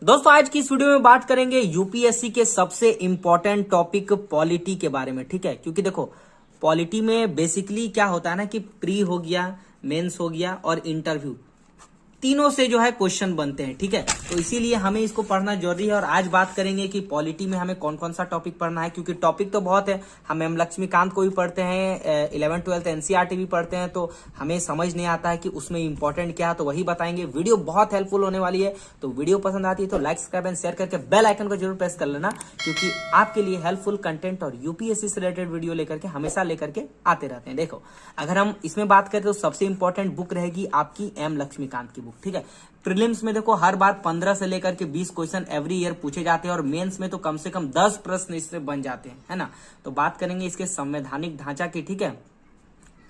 दोस्तों आज की इस वीडियो में बात करेंगे यूपीएससी के सबसे इंपॉर्टेंट टॉपिक पॉलिटी के बारे में। ठीक है, क्योंकि देखो पॉलिटी में बेसिकली क्या होता है ना कि प्री हो गया, मेंस हो गया और इंटरव्यू, तीनों से जो है क्वेश्चन बनते हैं। ठीक है, तो इसीलिए हमें इसको पढ़ना जरूरी है। और आज बात करेंगे कि पॉलिटी में हमें कौन कौन सा टॉपिक पढ़ना है, क्योंकि टॉपिक तो बहुत है। हम एम लक्ष्मीकांत को भी पढ़ते हैं, 11th 12th एनसीईआरटी भी पढ़ते हैं, तो हमें समझ नहीं आता है कि उसमें इंपॉर्टेंट क्या है, तो वही बताएंगे। वीडियो बहुत हेल्पफुल होने वाली है, तो वीडियो पसंद आती है तो लाइक सब्सक्राइब एंड शेयर करके बेल आइकन को जरूर प्रेस कर लेना, क्योंकि आपके लिए हेल्पफुल कंटेंट और यूपीएससी से रिलेटेड वीडियो लेकर के हमेशा लेकर के आते रहते हैं। देखो अगर हम इसमें बात करें तो सबसे इंपॉर्टेंट बुक रहेगी आपकी एम लक्ष्मीकांत की बुक। ठीक है, प्रीलिम्स में देखो हर बार 15 से लेकर के 20 क्वेश्चन एवरी ईयर पूछे जाते हैं, और मेंस में तो कम से कम 10 प्रश्न इससे बन जाते हैं, है ना। तो बात करेंगे इसके संवैधानिक ढांचा की। ठीक है,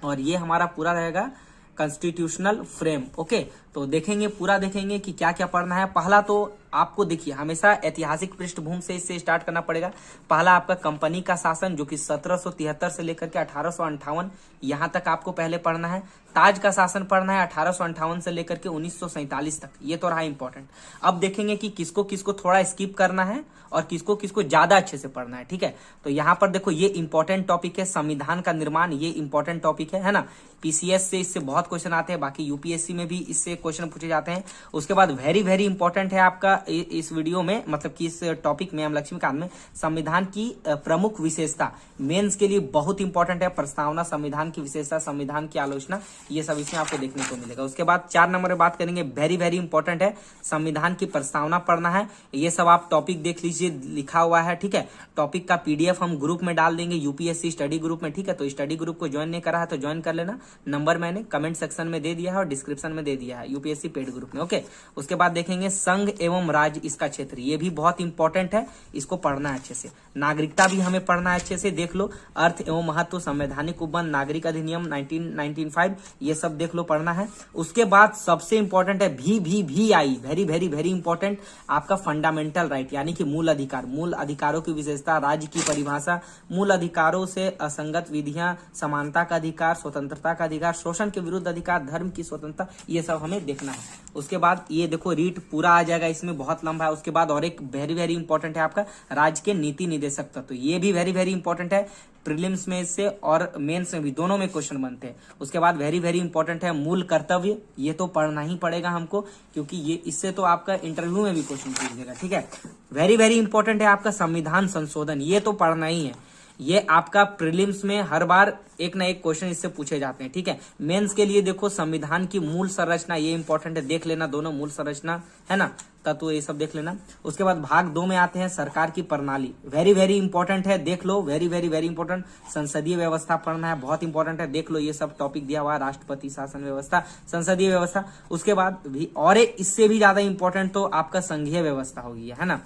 और ये हमारा पूरा रहेगा कॉन्स्टिट्यूशनल फ्रेम। ओके, तो देखेंगे, पूरा देखेंगे कि क्या क्या पढ़ना है। पहला तो आपको देखिए हमेशा ऐतिहासिक पृष्ठभूमि से इससे स्टार्ट करना पड़ेगा। पहला आपका कंपनी का शासन, जो कि 1773 से लेकर के 1858 यहां तक आपको पहले पढ़ना है। ताज का शासन पढ़ना है 1858 से लेकर के 1947 तक, ये तो रहा इंपॉर्टेंट। अब देखेंगे कि किसको किसको थोड़ा स्किप करना है और किसको किसको ज्यादा अच्छे से पढ़ना है। ठीक है, तो यहां पर देखो ये इंपॉर्टेंट टॉपिक है, संविधान का निर्माण, ये इंपॉर्टेंट टॉपिक है ना। पीसीएस से इससे बहुत क्वेश्चन आते हैं, बाकी यूपीएससी में भी इससे क्वेश्चन पूछे जाते हैं। उसके बाद वेरी वेरी इंपॉर्टेंट है आपका इस वीडियो में, मतलब कि इस टॉपिक में, एम लक्ष्मीकांत में, संविधान की प्रमुख विशेषता। मेंस के लिए बहुत इंपॉर्टेंट है, प्रस्तावना, संविधान की विशेषता, संविधान की आलोचना, ये सब इसमें आपको देखने को मिलेगा। उसके बाद 4 नंबर में बात करेंगे, वेरी वेरी इंपॉर्टेंट है, संविधान की प्रस्तावना पढ़ना है। ये सब आप टॉपिक देख लीजिए, लिखा हुआ है। ठीक है, टॉपिक का पीडीएफ हम ग्रुप में डाल देंगे, यूपीएससी स्टडी ग्रुप में। ठीक है, तो स्टडी ग्रुप को ज्वाइन नहीं करा है तो ज्वाइन कर लेना, नंबर मैंने कमेंट सेक्शन में दे दिया है और डिस्क्रिप्शन में दे दिया है, यूपीएससी पेड ग्रुप में। ओके, उसके बाद देखेंगे संघ एवं राज्य, इसका क्षेत्र, ये भी बहुत इंपॉर्टेंट है, इसको पढ़ना है अच्छे से। नागरिकता भी हमें पढ़ना है अच्छे से, देख लो, अर्थ एवं महत्व, संवैधानिक उपबंध, नागरिक अधिनियम 1995, ये सब देख लो, पढ़ना है। उसके बाद सबसे इंपॉर्टेंट है VVVI, very very very important, आपका फंडामेंटल राइट, यानी कि मूल अधिकार, मूल अधिकारों की विशेषता, राज्य की परिभाषा, मूल अधिकारों से असंगत विधियां, समानता का अधिकार, स्वतंत्रता का अधिकार, शोषण के विरुद्ध अधिकार, धर्म की स्वतंत्रता, ये सब हमें देखना है। उसके बाद ये देखो रीट पूरा आ जाएगा, इसमें बहुत लंबा है। उसके बाद और एक वेरी वेरी इंपॉर्टेंट है आपका राज्य के नीति निदेशक तत्व, तो ये भी वेरी वेरी इंपॉर्टेंट है, प्रीलिम्स में इससे और मेंस में भी, दोनों में क्वेश्चन बनते हैं। उसके बाद वेरी वेरी इंपॉर्टेंट है मूल कर्तव्य, ये तो पढ़ना ही पड़ेगा हमको, क्योंकि ये इससे तो आपका इंटरव्यू में भी क्वेश्चन पूछेगा। ठीक है, वेरी वेरी इंपॉर्टेंट है आपका संविधान संशोधन, ये तो पढ़ना ही है, ये आपका प्रीलिम्स में हर बार एक ना एक क्वेश्चन इससे पूछे जाते हैं। ठीक है, मेंस के लिए देखो संविधान की मूल संरचना, ये इंपॉर्टेंट है, देख लेना, दोनों मूल संरचना है ना, तत्व, ये सब देख लेना। उसके बाद भाग 2 में आते हैं सरकार की प्रणाली, वेरी वेरी इंपॉर्टेंट है, देख लो, वेरी वेरी वेरी इंपॉर्टेंट। संसदीय व्यवस्था पढ़ना है, बहुत इंपॉर्टेंट है, देख लो, ये सब टॉपिक दिया हुआ है, राष्ट्रपति शासन व्यवस्था, संसदीय व्यवस्था। उसके बाद भी और इससे भी ज्यादा इंपॉर्टेंट तो आपका संघीय व्यवस्था होगी, है ना,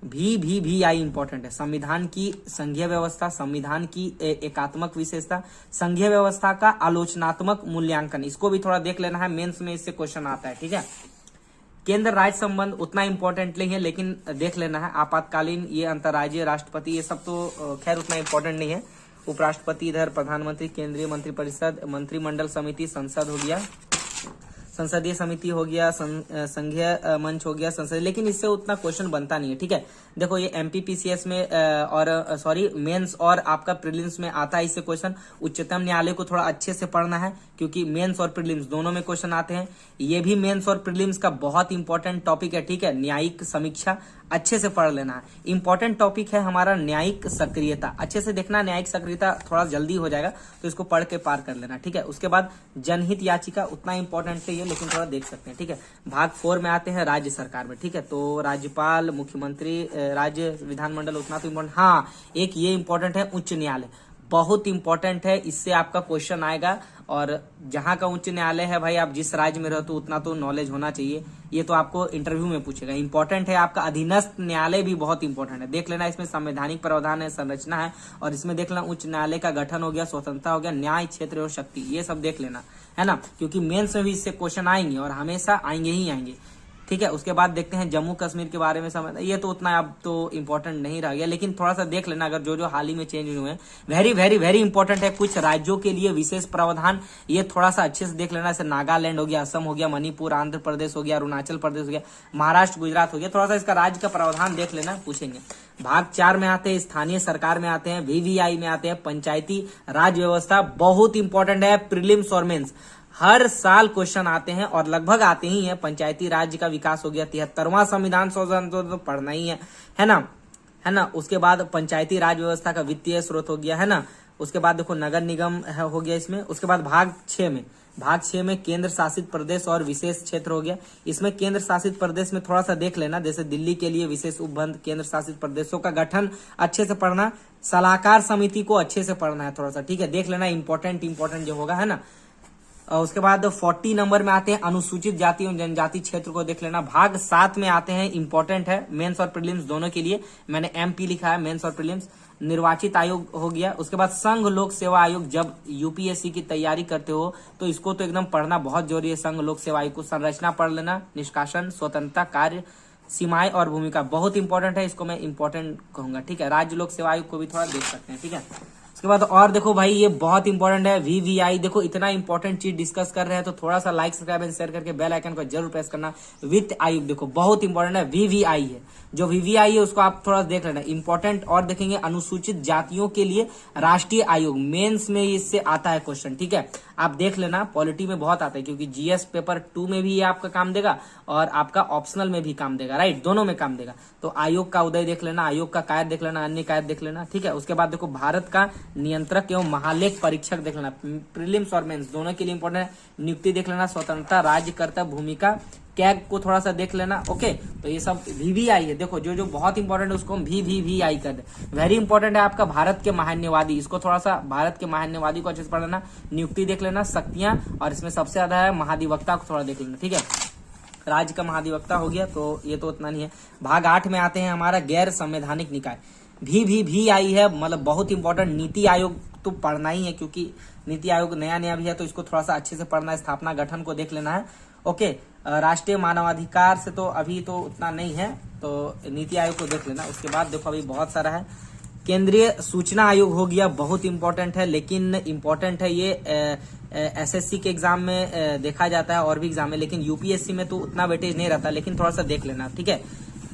VVVI इंपॉर्टेंट है, संविधान की संघीय व्यवस्था, संविधान की एकात्मक विशेषता, संघीय व्यवस्था का आलोचनात्मक मूल्यांकन, इसको भी थोड़ा देख लेना है, मेंस में इससे क्वेश्चन आता है। ठीक है, केंद्र राज्य संबंध उतना इंपॉर्टेंट नहीं है, लेकिन देख लेना है। आपातकालीन, ये अंतर्राज्यीय, राष्ट्रपति, ये सब तो खैर उतना इंपॉर्टेंट नहीं है। उपराष्ट्रपति इधर, प्रधानमंत्री, केंद्रीय मंत्रिपरिषद, मंत्रिमंडल समिति, संसद हो गया, संसदीय समिति हो गया, संघीय मंच हो गया, संसद, लेकिन इससे उतना क्वेश्चन बनता नहीं है। ठीक है, देखो ये एमपीपीसीएस में और सॉरी मेंस और आपका प्रीलिम्स में आता है इससे क्वेश्चन। उच्चतम न्यायालय को थोड़ा अच्छे से पढ़ना है, क्योंकि मेंस और प्रीलिम्स दोनों में क्वेश्चन आते हैं। ये भी मेंस और प्रीलिम्स का बहुत इंपॉर्टेंट टॉपिक है। ठीक है, न्यायिक समीक्षा अच्छे से पढ़ लेना है, इंपॉर्टेंट टॉपिक है हमारा न्यायिक सक्रियता, अच्छे से देखना, न्यायिक सक्रियता थोड़ा जल्दी हो जाएगा, तो इसको पढ़ के पार कर लेना। ठीक है, उसके बाद जनहित याचिका उतना इंपॉर्टेंट नहीं है, लेकिन थोड़ा देख सकते हैं। ठीक है, भाग 4 में आते हैं राज्य सरकार में। ठीक है, तो राज्यपाल, मुख्यमंत्री, राज्य विधानमंडल उतना तो इम्पोर्टेंट। हाँ, एक ये इंपॉर्टेंट है उच्च न्यायालय, बहुत इंपॉर्टेंट है, इससे आपका क्वेश्चन आएगा। और जहां का उच्च न्यायालय है भाई, आप जिस राज्य में रहते हो उतना तो नॉलेज होना चाहिए, ये तो आपको इंटरव्यू में पूछेगा। इंपॉर्टेंट है आपका अधीनस्थ न्यायालय भी बहुत इंपॉर्टेंट है, देख लेना, इसमें संवैधानिक प्रावधान है, संरचना है, और इसमें देख लेना उच्च न्यायालय का गठन हो गया, स्वतंत्रता हो गया, न्याय क्षेत्र और शक्ति, ये सब देख लेना, है ना, क्योंकि मेंस में भी इससे क्वेश्चन आएंगे और हमेशा आएंगे ही आएंगे। ठीक है। उसके बाद देखते हैं जम्मू कश्मीर के बारे में समझ, ये तो उतना अब तो इंपॉर्टेंट नहीं रह गया, लेकिन थोड़ा सा देख लेना अगर जो जो हाल ही में चेंज हुए हैं, वेरी वेरी वेरी इंपॉर्टेंट है। कुछ राज्यों के लिए विशेष प्रावधान, ये थोड़ा सा अच्छे से देख लेना, जैसे नागालैंड हो गया, असम हो गया, मणिपुर, आंध्र प्रदेश हो गया, अरुणाचल प्रदेश हो गया, महाराष्ट्र, गुजरात हो गया, थोड़ा सा इसका राज्य का प्रावधान देख लेना, पूछेंगे। भाग 4 में आते हैं स्थानीय सरकार में आते हैं, वीवीआई में आते हैं पंचायती राज व्यवस्था, बहुत इंपॉर्टेंट है, प्रीलिम्स और मेंस हर साल क्वेश्चन आते हैं और लगभग आते ही हैं। पंचायती राज्य का विकास हो गया, 73वां संविधान संशोधन तो पढ़ना ही है ना। उसके बाद पंचायती राज व्यवस्था का वित्तीय स्रोत हो गया, है ना। उसके बाद देखो नगर निगम हो गया इसमें। उसके बाद भाग 6 में केंद्र शासित प्रदेश और विशेष क्षेत्र हो गया। इसमें केंद्र शासित प्रदेश में थोड़ा सा देख लेना, जैसे दिल्ली के लिए विशेष उपबंध, केंद्र शासित प्रदेशों का गठन अच्छे से पढ़ना, सलाहकार समिति को अच्छे से पढ़ना है थोड़ा सा, ठीक है, देख लेना, इंपॉर्टेंट जो होगा, है ना। उसके बाद 40 नंबर में आते हैं अनुसूचित जाति एवं जनजाति क्षेत्र को देख लेना। भाग 7 में आते हैं, इंपॉर्टेंट है, मेंस और प्रीलिम्स दोनों के लिए, मैंने एमपी लिखा है, मेंस और प्रीलिम्स। निर्वाचित आयोग हो गया। उसके बाद संघ लोक सेवा आयोग, जब यूपीएससी की तैयारी करते हो तो इसको तो एकदम पढ़ना बहुत जरूरी है। संघ लोक सेवा आयोग को संरचना पढ़ लेना, निष्कासन, स्वतंत्रता, कार्य सीमाएं और भूमिका बहुत इंपॉर्टेंट है, इसको मैं इंपॉर्टेंट कहूंगा, ठीक है। राज्य लोक सेवा आयोग को भी थोड़ा देख सकते हैं, ठीक है। उसके बाद और देखो भाई, ये बहुत इंपॉर्टेंट है, वीवीआई। देखो इतना इंपॉर्टेंट चीज डिस्कस कर रहे हैं तो थोड़ा सा लाइक, सब्सक्राइब एंड शेयर करके बेल आइकन को जरूर प्रेस करना। वित्त आयोग देखो बहुत इंपॉर्टेंट है, वीवीआई है, जो वीवीआई है उसको आप थोड़ा देख लेना, इंपॉर्टेंट। और देखेंगे अनुसूचित जातियों के लिए राष्ट्रीय आयोग, मेंस में इससे आता है क्वेश्चन, ठीक है, आप देख लेना। पॉलिटी में बहुत आता है, क्योंकि जीएस पेपर 2 में भी ये आपका काम देगा और आपका ऑप्शनल में भी काम देगा, राइट, दोनों में काम देगा। तो आयोग का उदय देख लेना, आयोग का कार्य देख लेना, अन्य कार्य देख लेना, ठीक है। उसके बाद देखो भारत का नियंत्रक एवं महालेख परीक्षक देख लेना, प्रीलिम्स और मेंस दोनों के लिए इंपॉर्टेंट है। नियुक्ति देख लेना, स्वतंत्रता, राज्यकर्ता भूमिका, कैग को थोड़ा सा देख लेना, ओके। तो ये सब वीवीआई है, देखो जो जो बहुत इंपॉर्टेंट है उसको हम वीवीआई कर दे। वेरी इंपॉर्टेंट है आपका भारत के महान्यवादी, इसको थोड़ा सा भारत के महान्यवादी को अच्छे से पढ़ लेना। नियुक्ति देख लेना, शक्तियां, और इसमें सबसे ज्यादा है महाधिवक्ता को थोड़ा देख लेना, ठीक है। राज्य का महाधिवक्ता हो गया, तो ये तो उतना नहीं है। भाग 8 में आते हैं हमारा गैर संवैधानिक निकाय, भी आई है, मतलब बहुत इंपॉर्टेंट। नीति आयोग तो पढ़ना ही है, क्योंकि नीति आयोग नया भी है, तो इसको थोड़ा सा अच्छे से पढ़ना है। स्थापना गठन को देख लेना है, ओके। राष्ट्रीय मानवाधिकार से तो अभी तो उतना नहीं है, तो नीति आयोग को देख लेना। उसके बाद देखो अभी बहुत सारा है। केंद्रीय सूचना आयोग हो गया, बहुत इंपॉर्टेंट है, लेकिन इंपॉर्टेंट है ये एसएससी के एग्जाम में देखा जाता है और भी एग्जाम में, लेकिन यूपीएससी में तो उतना वेटेज नहीं रहता, लेकिन थोड़ा सा देख लेना, ठीक है।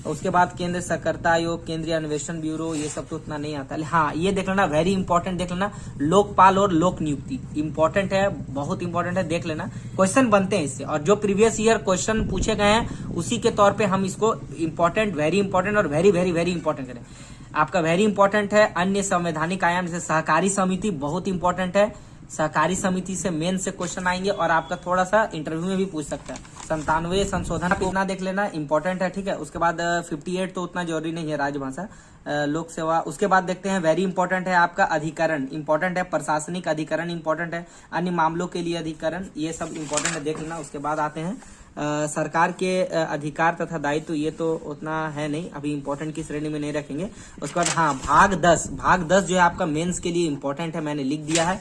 उसके बाद केंद्र सहकारिता आयोग, केंद्रीय अन्वेषण ब्यूरो, ये सब तो उतना नहीं आता। हाँ, ये देख लेना, वेरी इंपॉर्टेंट देख लेना, लोकपाल और लोक नियुक्ति इंपॉर्टेंट है, बहुत इंपॉर्टेंट है, देख लेना। क्वेश्चन बनते हैं इससे, और जो प्रीवियस ईयर क्वेश्चन पूछे गए हैं उसी के तौर पे हम इसको इंपॉर्टेंट, वेरी इंपॉर्टेंट और वेरी वेरी वेरी इंपॉर्टेंट करें। आपका वेरी इंपॉर्टेंट है अन्य संवैधानिक आयाम, जैसे सहकारी समिति बहुत इंपॉर्टेंट है, सहकारी समिति से मेन से क्वेश्चन आएंगे और आपका थोड़ा सा इंटरव्यू में भी पूछ सकता है। 97 संशोधन इतना देख लेना, इंपॉर्टेंट है, ठीक है। उसके बाद 58 तो उतना जरूरी नहीं है, राजभाषा, लोक सेवा। उसके बाद देखते हैं वेरी इंपॉर्टेंट है आपका अधिकरण, इंपॉर्टेंट है, प्रशासनिक अधिकरण इंपॉर्टेंट है, अन्य मामलों के लिए अधिकरण, ये सब इंपॉर्टेंट है, देख लेना। उसके बाद आते हैं सरकार के अधिकार तथा दायित्व, तो ये तो उतना है नहीं, अभी इंपॉर्टेंट की श्रेणी में नहीं रखेंगे। उसके बाद हाँ, भाग 10 जो है आपका मेंस के लिए इंपॉर्टेंट है, मैंने लिख दिया है।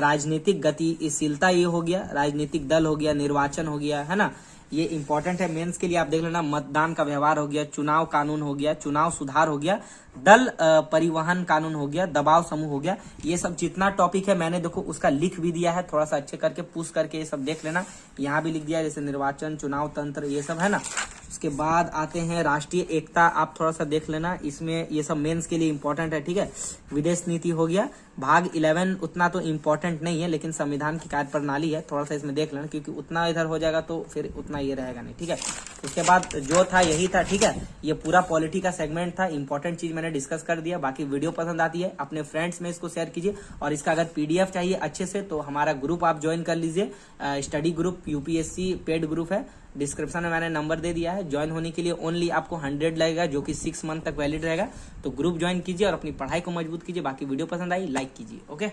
राजनीतिक गतिशीलता ये हो गया, राजनीतिक दल हो गया, निर्वाचन हो गया, है ना, ये इंपॉर्टेंट है मेंस के लिए, आप देख लेना। मतदान का व्यवहार हो गया, चुनाव कानून हो गया, चुनाव सुधार हो गया, दल परिवहन कानून हो गया, दबाव समूह हो गया, ये सब जितना टॉपिक है मैंने देखो उसका लिख भी दिया है, थोड़ा सा अच्छे करके पुश करके ये सब देख लेना। यहाँ भी लिख दिया है, जैसे निर्वाचन, चुनाव तंत्र, ये सब है ना। उसके बाद आते हैं राष्ट्रीय एकता, आप थोड़ा सा देख लेना, इसमें ये सब मेंस के लिए इंपॉर्टेंट है, ठीक है। विदेश नीति हो गया। भाग 11 उतना तो इंपॉर्टेंट नहीं है, लेकिन संविधान की कार्य प्रणाली है, थोड़ा सा इसमें देख लेना, क्योंकि उतना इधर हो जाएगा तो फिर उतना ये रहेगा नहीं, ठीक है। उसके बाद जो था यही था, ठीक है, ये पूरा पॉलिटी का सेगमेंट था, इंपॉर्टेंट चीज मैंने डिस्कस कर दिया। बाकी वीडियो पसंद आती है अपने फ्रेंड्स में इसको शेयर कीजिए, और इसका अगर पीडीएफ चाहिए अच्छे से तो हमारा ग्रुप आप ज्वाइन कर लीजिए, study group, UPSC paid group है, डिस्क्रिप्शन में मैंने नंबर दे दिया है। ज्वाइन होने के लिए ओनली आपको 100 लगेगा, जो कि 6 मंथ तक वैलिड रहेगा। तो ग्रुप ज्वाइन कीजिए और अपनी पढ़ाई को मजबूत कीजिए। बाकी वीडियो पसंद आई लाइक कीजिए, ओके।